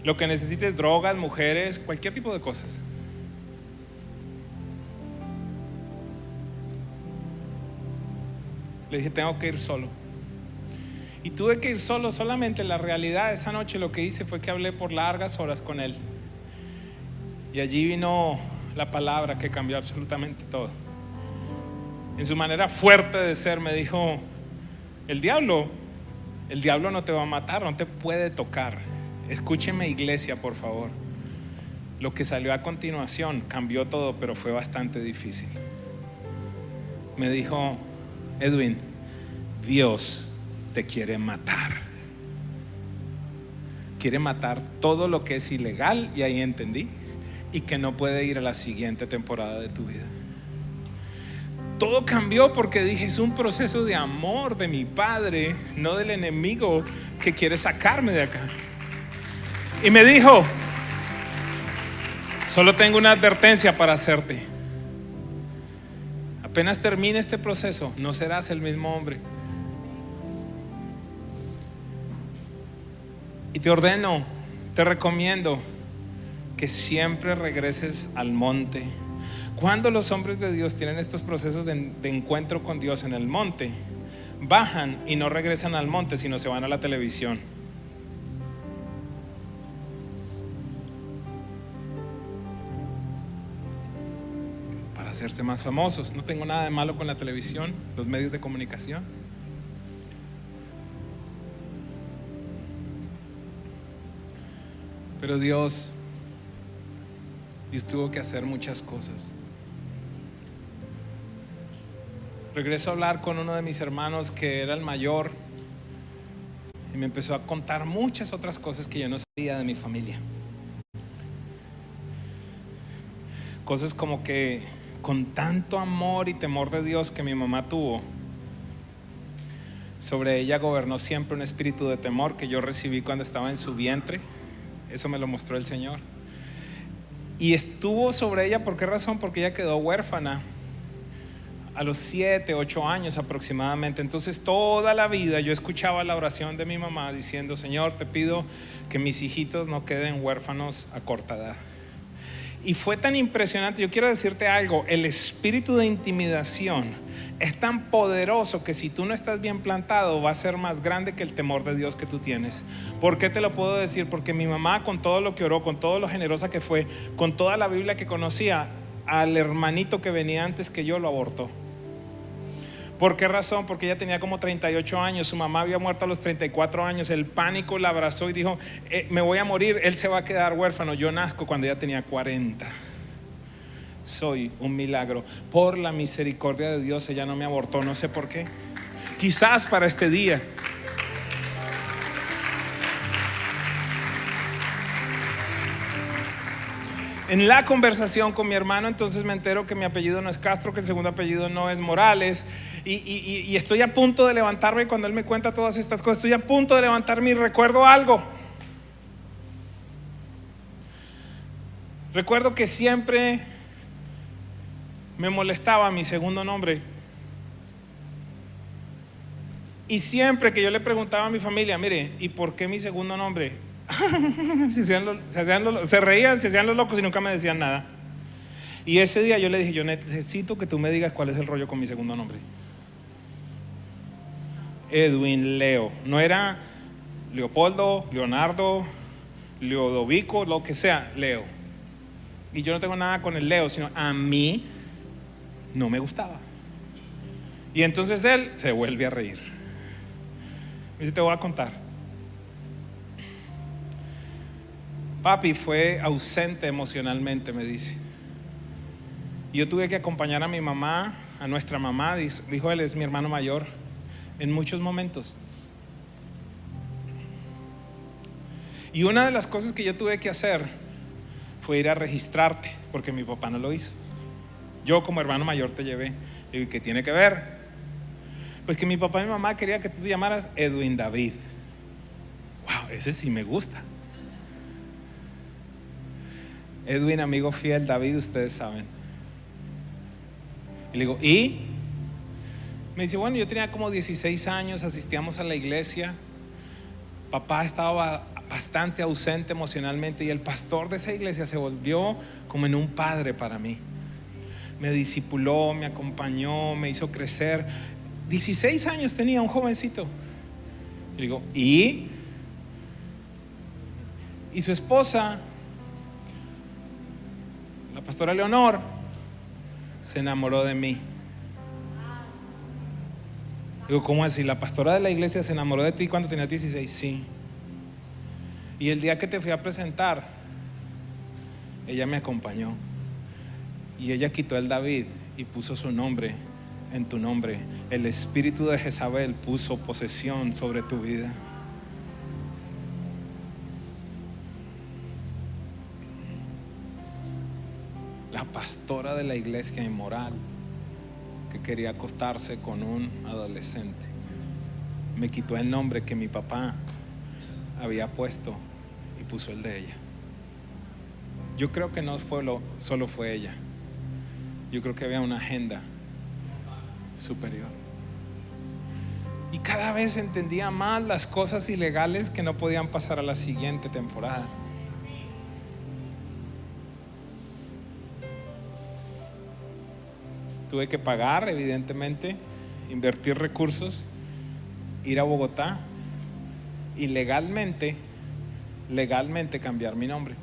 Lo que necesite es drogas, mujeres, cualquier tipo de cosas. Le dije: tengo que ir solo. Y tuve que ir solo. Solamente la realidad, esa noche lo que hice fue que hablé por largas horas con él. Y allí vino la palabra que cambió absolutamente todo. En su manera fuerte de ser me dijo: el diablo no te va a matar, no te puede tocar. Escúcheme, iglesia, por favor. Lo que salió a continuación cambió todo, pero fue bastante difícil. Me dijo: Edwin, Dios te quiere matar. Quiere matar todo lo que es ilegal, y ahí entendí, y que no puede ir a la siguiente temporada de tu vida. Todo cambió porque dije: es un proceso de amor de mi padre, no del enemigo que quiere sacarme de acá. Y me dijo: solo tengo una advertencia para hacerte. Apenas termine este proceso, no serás el mismo hombre. Y te ordeno, te recomiendo que siempre regreses al monte. Cuando los hombres de Dios tienen estos procesos de encuentro con Dios en el monte, bajan y no regresan al monte, sino se van a la televisión. Para hacerse más famosos. No tengo nada de malo con la televisión, los medios de comunicación. Pero Dios tuvo que hacer muchas cosas. Regreso a hablar con uno de mis hermanos que era el mayor, y me empezó a contar muchas otras cosas que yo no sabía de mi familia. Cosas como que con tanto amor y temor de Dios que mi mamá tuvo, sobre ella gobernó siempre un espíritu de temor que yo recibí cuando estaba en su vientre. Eso me lo mostró el Señor. Y estuvo sobre ella, ¿por qué razón? Porque ella quedó huérfana a los 7, 8 años aproximadamente. Entonces toda la vida yo escuchaba la oración de mi mamá diciendo: Señor, te pido que mis hijitos no queden huérfanos a corta edad. Y fue tan impresionante. Yo quiero decirte algo: el espíritu de intimidación es tan poderoso que si tú no estás bien plantado va a ser más grande que el temor de Dios que tú tienes. ¿Por qué te lo puedo decir? Porque mi mamá, con todo lo que oró, con todo lo generosa que fue, con toda la Biblia que conocía, al hermanito que venía antes que yo lo abortó. ¿Por qué razón? Porque ella tenía como 38 años, su mamá había muerto a los 34 años, el pánico la abrazó y dijo: me voy a morir, él se va a quedar huérfano. Yo nazco cuando ella tenía 40. Soy un milagro. Por la misericordia de Dios ella no me abortó, no sé por qué. Quizás para este día. En la conversación con mi hermano, entonces me entero que mi apellido no es Castro, que el segundo apellido no es Morales, y estoy a punto de levantarme. Y cuando él me cuenta todas estas cosas, estoy a punto de levantarme y recuerdo algo. Recuerdo que siempre me molestaba mi segundo nombre. Y siempre que yo le preguntaba a mi familia: mire, ¿y por qué mi segundo nombre? Se reían, se hacían los locos y nunca me decían nada. Y ese día yo le dije: yo necesito que tú me digas cuál es el rollo con mi segundo nombre. Edwin Leo. No era Leopoldo, Leonardo, Leodovico, lo que sea, Leo. Y yo no tengo nada con el Leo, sino a mí no me gustaba. Y entonces él se vuelve a reír. Me dice: te voy a contar. Papi fue ausente emocionalmente, me dice. Y yo tuve que acompañar a mi mamá, a nuestra mamá, dijo él, es mi hermano mayor, en muchos momentos. Y una de las cosas que yo tuve que hacer fue ir a registrarte, porque mi papá no lo hizo. Yo como hermano mayor te llevé. Y ¿qué tiene que ver? Pues que mi papá y mi mamá querían que tú te llamaras Edwin David. Wow, ese sí me gusta. Edwin, amigo fiel, David, ustedes saben. Y le digo, ¿y? Me dice, bueno, yo tenía como 16 años, asistíamos a la iglesia. Papá estaba bastante ausente emocionalmente y el pastor de esa iglesia se volvió como en un padre para mí. Me discipuló, me acompañó, me hizo crecer. 16 años tenía, un jovencito. Y digo, ¿y? Y su esposa, la pastora Leonor, se enamoró de mí. Digo, ¿cómo así? ¿La pastora de la iglesia se enamoró de ti cuando tenías 16? Sí. Y el día que te fui a presentar, ella me acompañó. Y ella quitó el David y puso su nombre en tu nombre. El espíritu de Jezabel puso posesión sobre tu vida. La pastora de la iglesia inmoral que quería acostarse con un adolescente me quitó el nombre que mi papá había puesto y puso el de ella. Yo creo que no solo fue ella. Yo creo que había una agenda superior. Y cada vez entendía más las cosas ilegales que no podían pasar a la siguiente temporada. Tuve que pagar, evidentemente, invertir recursos, ir a Bogotá y legalmente cambiar mi nombre.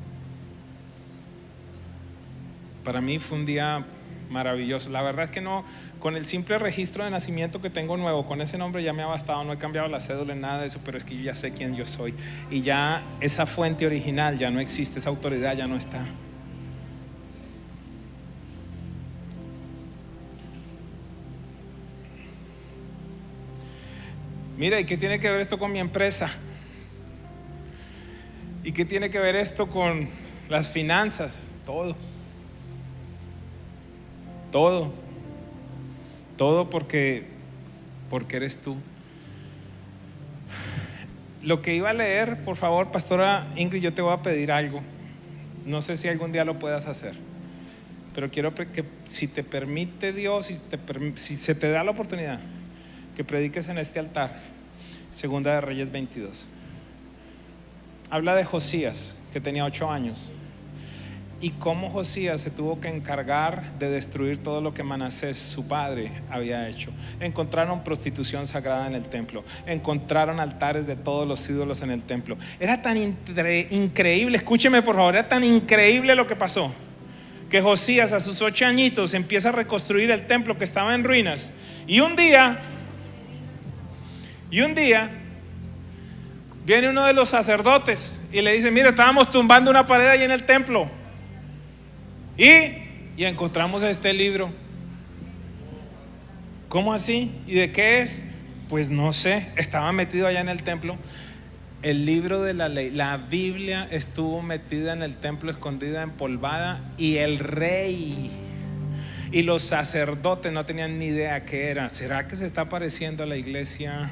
Para mí fue un día maravilloso. La verdad es que no, con el simple registro de nacimiento que tengo nuevo, con ese nombre ya me ha bastado. No he cambiado la cédula en nada de eso, pero es que yo ya sé quién yo soy. Y ya esa fuente original ya no existe, esa autoridad ya no está. Mira, ¿y qué tiene que ver esto con mi empresa? ¿Y qué tiene que ver esto con las finanzas? Todo porque eres tú. Lo que iba a leer, por favor, pastora Ingrid, yo te voy a pedir algo. No sé si algún día lo puedas hacer, pero quiero que si te permite Dios, si se te da la oportunidad, que prediques en este altar. Segunda de Reyes 22. Habla de Josías, que tenía 8 años, y cómo Josías se tuvo que encargar de destruir todo lo que Manasés, su padre, había hecho. Encontraron prostitución sagrada en el templo, encontraron altares de todos los ídolos en el templo. Era tan increíble, escúcheme por favor, era tan increíble lo que pasó, que Josías a sus 8 añitos empieza a reconstruir el templo que estaba en ruinas. Y un día viene uno de los sacerdotes y le dice, mira, estábamos tumbando una pared ahí en el templo y encontramos este libro. ¿Cómo así? ¿Y de qué es? Pues no sé, estaba metido allá en el templo. El libro de la ley, la Biblia, estuvo metida en el templo, escondida, empolvada, y el rey y los sacerdotes no tenían ni idea qué era. ¿Será que se está pareciendo a la iglesia?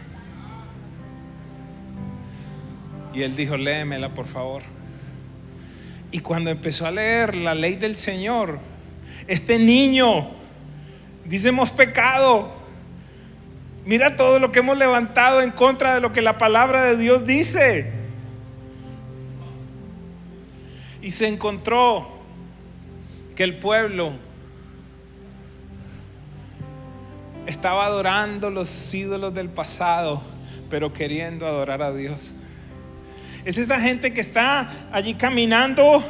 Y él dijo, léemela por favor. Y cuando empezó a leer la ley del Señor, este niño dice, hemos pecado. Mira todo lo que hemos levantado en contra de lo que la palabra de Dios dice. Y se encontró que el pueblo estaba adorando los ídolos del pasado, pero queriendo adorar a Dios. Es esa gente que está allí caminando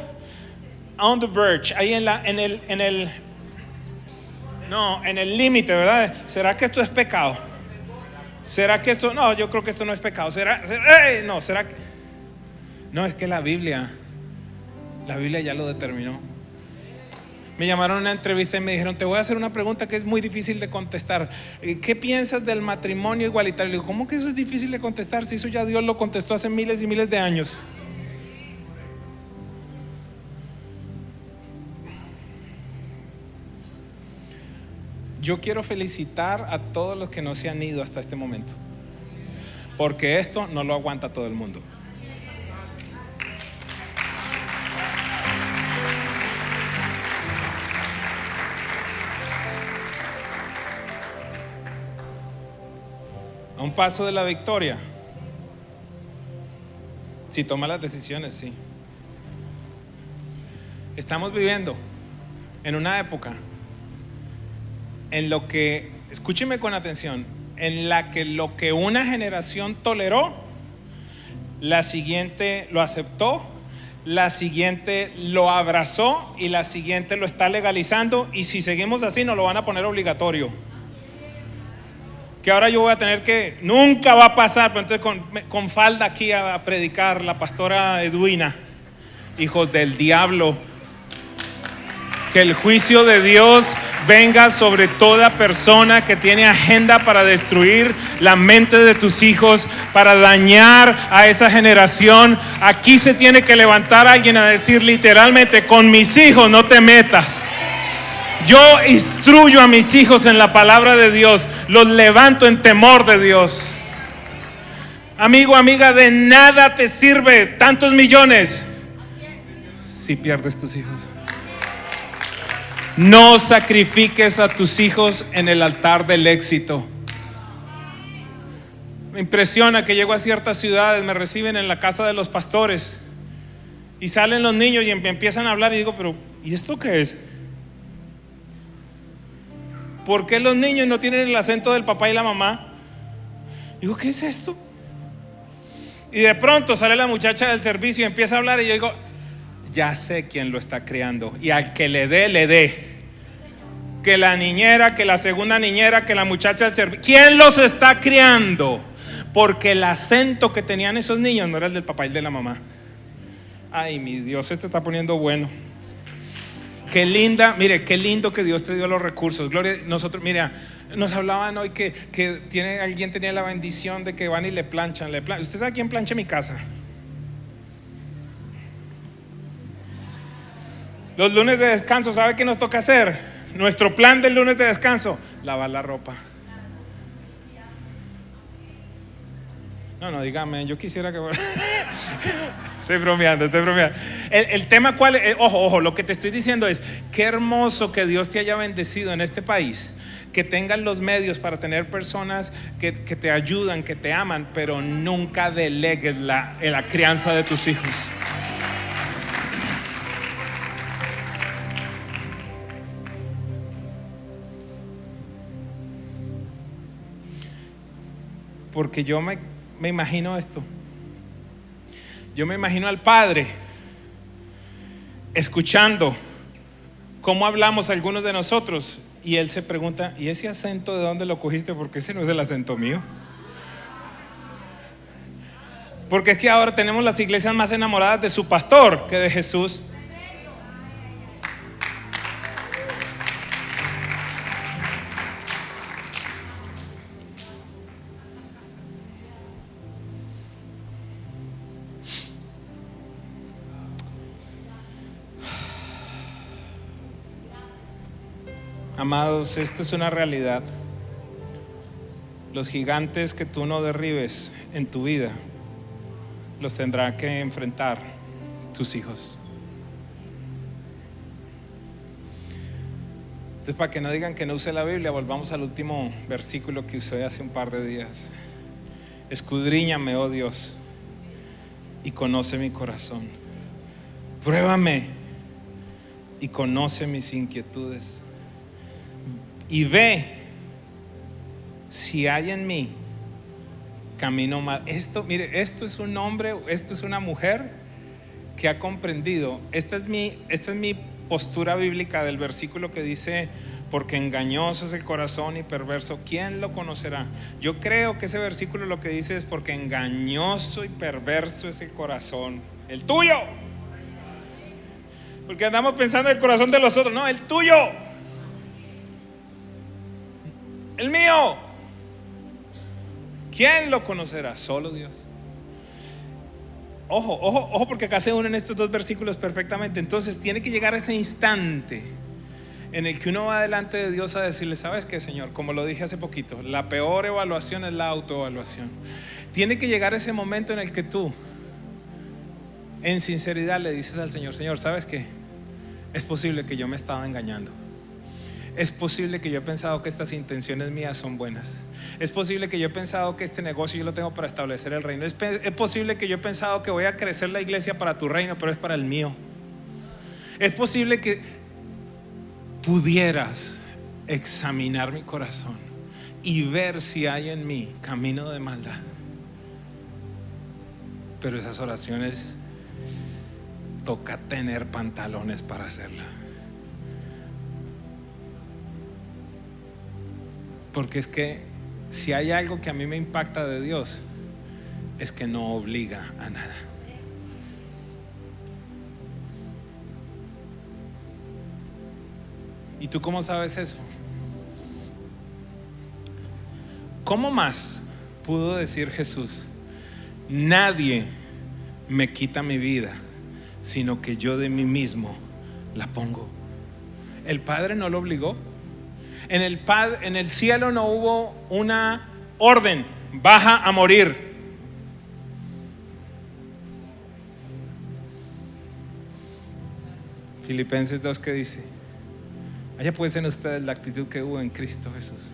on the verge, ahí en el límite, ¿verdad? ¿Será que esto es pecado? ¿Será que esto? No, yo creo que esto no es pecado. ¿Será que? No, es que la Biblia ya lo determinó. Me llamaron a una entrevista y me dijeron, te voy a hacer una pregunta que es muy difícil de contestar. ¿Qué piensas del matrimonio igualitario? Le digo, ¿cómo que eso es difícil de contestar? Si eso ya Dios lo contestó hace miles y miles de años. yo quiero felicitar a todos los que no se han ido hasta este momento, porque esto no lo aguanta todo el mundo. A un paso de la victoria, si toma las decisiones, sí. Estamos viviendo en una época en lo que, escúcheme con atención, en la que lo que una generación toleró, la siguiente lo aceptó, la siguiente lo abrazó y la siguiente lo está legalizando, y si seguimos así nos lo van a poner obligatorio. Que ahora yo voy a tener que, nunca va a pasar, pero entonces con falda aquí a predicar la pastora Edwina, hijos del diablo. Que el juicio de Dios venga sobre toda persona que tiene agenda para destruir la mente de tus hijos, para dañar a esa generación. Aquí se tiene que levantar alguien a decir literalmente: con mis hijos no te metas. Yo instruyo a mis hijos en la palabra de Dios, los levanto en temor de Dios. Amigo, amiga, de nada te sirve tantos millones si pierdes tus hijos. No sacrifiques a tus hijos en el altar del éxito. Me impresiona que llego a ciertas ciudades, me reciben en la casa de los pastores y salen los niños y empiezan a hablar, y digo: pero ¿y esto qué es? ¿Por qué los niños no tienen el acento del papá y la mamá? Digo: ¿qué es esto? Y de pronto sale la muchacha del servicio y empieza a hablar, y yo digo: ya sé quién lo está criando, y al que le dé, le dé. Que la niñera, que la segunda niñera, que la muchacha del servicio, ¿quién los está criando? Porque el acento que tenían esos niños no era el del papá y el de la mamá. Ay, mi Dios, se te está poniendo bueno. Qué linda, mire, qué lindo que Dios te dio los recursos. Gloria, nosotros, mira, nos hablaban hoy que alguien tenía la bendición de que van y le planchan. ¿Usted sabe quién plancha mi casa? Los lunes de descanso, ¿sabe qué nos toca hacer? Nuestro plan del lunes de descanso: lavar la ropa. No, dígame, yo quisiera que... Estoy bromeando. El tema cuál es, ojo, lo que te estoy diciendo es: qué hermoso que Dios te haya bendecido en este país, que tengan los medios para tener personas que te ayudan, que te aman, pero nunca delegues la crianza de tus hijos. Porque yo me imagino esto. Yo me imagino al padre escuchando cómo hablamos algunos de nosotros, y él se pregunta: ¿y ese acento de dónde lo cogiste? Porque ese no es el acento mío. Porque es que ahora tenemos las iglesias más enamoradas de su pastor que de Jesús. Amados, esto es una realidad. Los gigantes que tú no derribes en tu vida los tendrán que enfrentar tus hijos. Entonces, para que no digan que no use la Biblia, volvamos al último versículo que usé hace un par de días. Escudriñame, oh Dios, y conoce mi corazón. Pruébame y conoce mis inquietudes. Y ve si hay en mí camino mal. Mire, esto es un hombre, esto es una mujer que ha comprendido. Esta es mi postura bíblica del versículo que dice: porque engañoso es el corazón y perverso, ¿quién lo conocerá? Yo creo que ese versículo lo que dice es: porque engañoso y perverso es el corazón, el tuyo. Porque andamos pensando en el corazón de los otros. No, el tuyo, el mío. ¿Quién lo conocerá? Solo Dios. Ojo, porque acá se unen estos dos versículos perfectamente. Entonces tiene que llegar ese instante en el que uno va delante de Dios a decirle: ¿sabes qué, Señor? Como lo dije hace poquito, la peor evaluación es la autoevaluación. Tiene que llegar ese momento en el que tú, en sinceridad, le dices al Señor: Señor, ¿sabes qué? Es posible que yo me estaba engañando. Es posible que yo he pensado que estas intenciones mías son buenas. Es posible que yo he pensado que este negocio yo lo tengo para establecer el reino. Es posible que yo he pensado que voy a crecer la iglesia para tu reino, pero es para el mío. Es posible que pudieras examinar mi corazón y ver si hay en mí camino de maldad. Pero esas oraciones toca tener pantalones para hacerlas. Porque es que si hay algo que a mí me impacta de Dios, es que no obliga a nada. ¿Y tú cómo sabes eso? ¿Cómo más pudo decir Jesús: nadie me quita mi vida, sino que yo de mí mismo la pongo? El Padre no lo obligó. En el cielo no hubo una orden: baja a morir. Filipenses 2, ¿qué dice? Haya pues en ustedes la actitud que hubo en Cristo Jesús,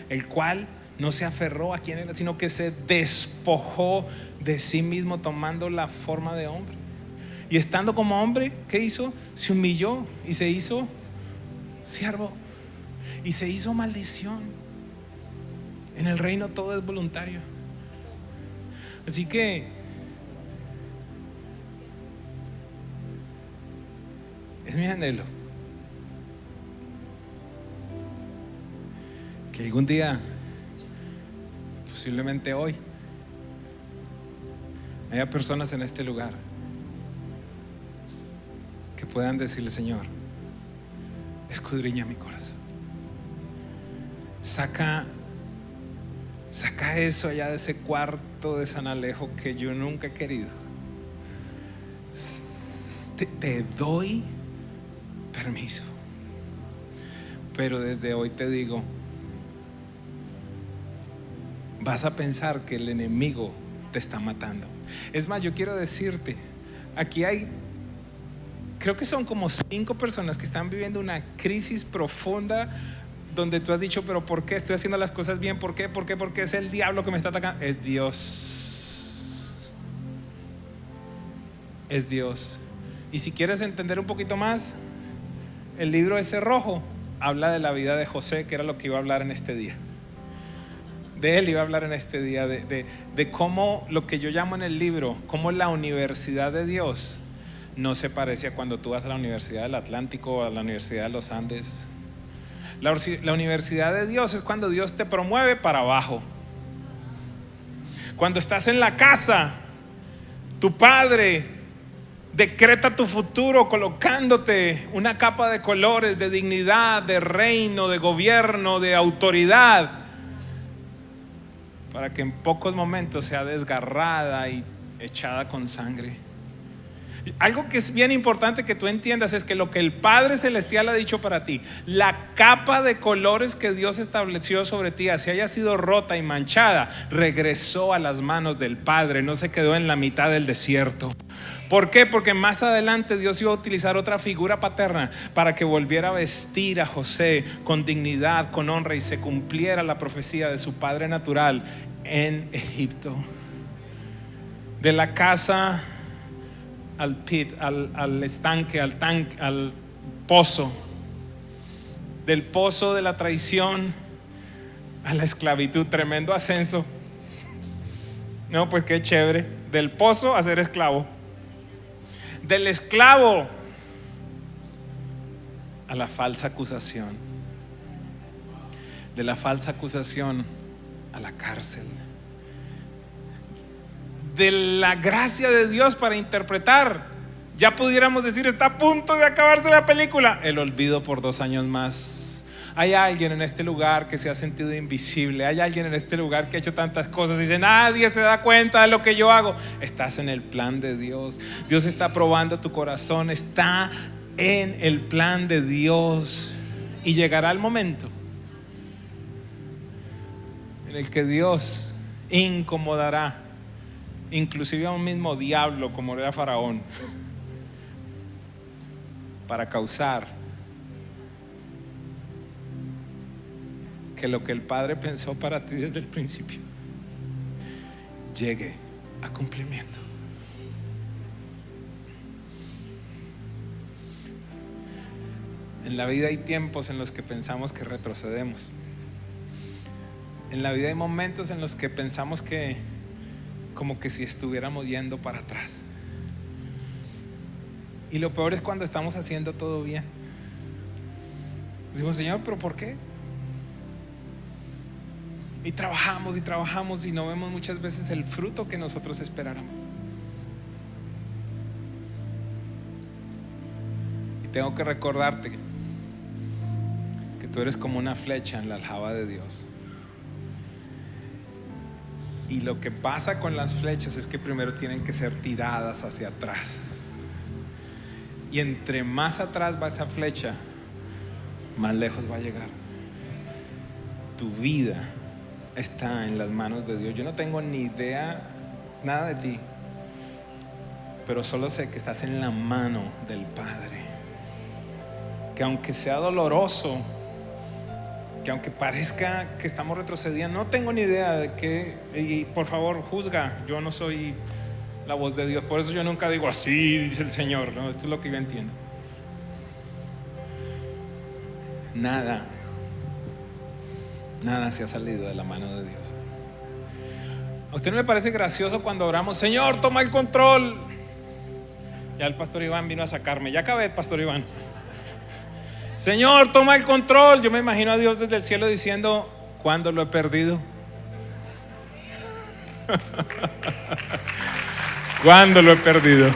el cual no se aferró a quien era, sino que se despojó de sí mismo, tomando la forma de hombre. Y estando como hombre, ¿qué hizo? Se humilló y se hizo siervo. Y se hizo maldición. En el reino todo es voluntario. Así que es mi anhelo que algún día, posiblemente hoy, haya personas en este lugar que puedan decirle: Señor, escudriña mi corazón. Saca eso allá de ese cuarto de San Alejo que yo nunca he querido. Te doy permiso. Pero desde hoy te digo, vas a pensar que el enemigo te está matando. Es más, yo quiero decirte, aquí hay, creo que son como 5 personas que están viviendo una crisis profunda, donde tú has dicho: pero ¿por qué estoy haciendo las cosas bien? ¿Por qué? ¿Por qué? Porque es el diablo que me está atacando. Es Dios. Es Dios. Y si quieres entender un poquito más, el libro ese rojo habla de la vida de José, que era lo que iba a hablar en este día. De él iba a hablar en este día, de cómo lo que yo llamo en el libro, cómo la universidad de Dios no se parece a cuando tú vas a la Universidad del Atlántico o a la Universidad de los Andes. La universidad de Dios es cuando Dios te promueve para abajo. Cuando estás en la casa, tu padre decreta tu futuro colocándote una capa de colores, de dignidad, de reino, de gobierno, de autoridad, para que en pocos momentos sea desgarrada y echada con sangre. Algo que es bien importante que tú entiendas es que lo que el Padre Celestial ha dicho para ti, la capa de colores que Dios estableció sobre ti, así haya sido rota y manchada, regresó a las manos del Padre, no se quedó en la mitad del desierto. ¿Por qué? Porque más adelante Dios iba a utilizar otra figura paterna para que volviera a vestir a José con dignidad, con honra, y se cumpliera la profecía de su padre natural en Egipto. De la casa al pit, al estanque, al tanque, al pozo. Del pozo de la traición a la esclavitud. Tremendo ascenso. No, pues qué chévere. Del pozo a ser esclavo. Del esclavo a la falsa acusación. De la falsa acusación a la cárcel. De la gracia de Dios para interpretar, ya pudiéramos decir, está a punto de acabarse la película, el olvido por 2 años más. Hay alguien en este lugar que se ha sentido invisible. Hay alguien en este lugar que ha hecho tantas cosas y dice: nadie se da cuenta de lo que yo hago. Estás en el plan de Dios. Dios está probando tu corazón. Está en el plan de Dios. Y llegará el momento en el que Dios incomodará inclusive a un mismo diablo como era Faraón, para causar que lo que el Padre pensó para ti desde el principio llegue a cumplimiento. En la vida hay tiempos en los que pensamos que retrocedemos. En la vida hay momentos en los que pensamos que como que si estuviéramos yendo para atrás. Y lo peor es cuando estamos haciendo todo bien. Decimos, Señor, ¿pero por qué? Y trabajamos y no vemos muchas veces el fruto que nosotros esperáramos. Y tengo que recordarte que tú eres como una flecha en la aljaba de Dios. Y lo que pasa con las flechas es que primero tienen que ser tiradas hacia atrás. Y entre más atrás va esa flecha, más lejos va a llegar. Tu vida está en las manos de Dios. Yo no tengo ni idea nada de ti, pero solo sé que estás en la mano del Padre. Que aunque sea doloroso, que aunque parezca que estamos retrocediendo, no tengo ni idea de qué. Y por favor, juzga. Yo no soy la voz de Dios. Por eso yo nunca digo así dice el Señor. No, esto es lo que yo entiendo. Nada se ha salido de la mano de Dios. ¿A usted no le parece gracioso cuando oramos, Señor, toma el control? Ya el pastor Iván vino a sacarme. Ya acabé, pastor Iván. Señor, toma el control. Yo me imagino a Dios desde el cielo diciendo, ¿cuándo lo he perdido? ¿Cuándo lo he perdido?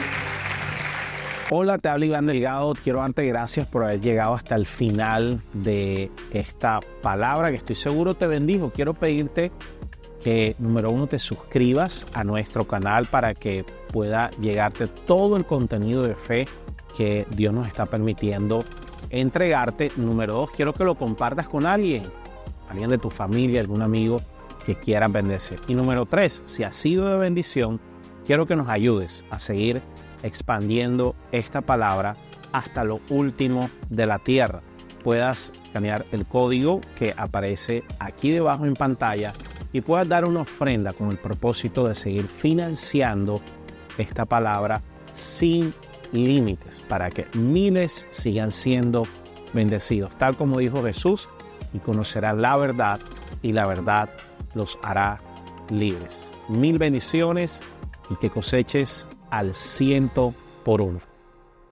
Hola, te habla Iván Delgado. Quiero darte gracias por haber llegado hasta el final de esta palabra que estoy seguro te bendijo. Quiero pedirte que, número uno, te suscribas a nuestro canal para que pueda llegarte todo el contenido de fe que Dios nos está permitiendo entregarte. Número dos, quiero que lo compartas con alguien de tu familia, algún amigo que quieran bendecir. Y número tres, si ha sido de bendición, quiero que nos ayudes a seguir expandiendo esta palabra hasta lo último de la tierra. Puedas escanear el código que aparece aquí debajo en pantalla y puedas dar una ofrenda con el propósito de seguir financiando esta palabra sin límites, para que miles sigan siendo bendecidos, tal como dijo Jesús, y conocerán la verdad y la verdad los hará libres. Mil bendiciones y que coseches al 100 por 1.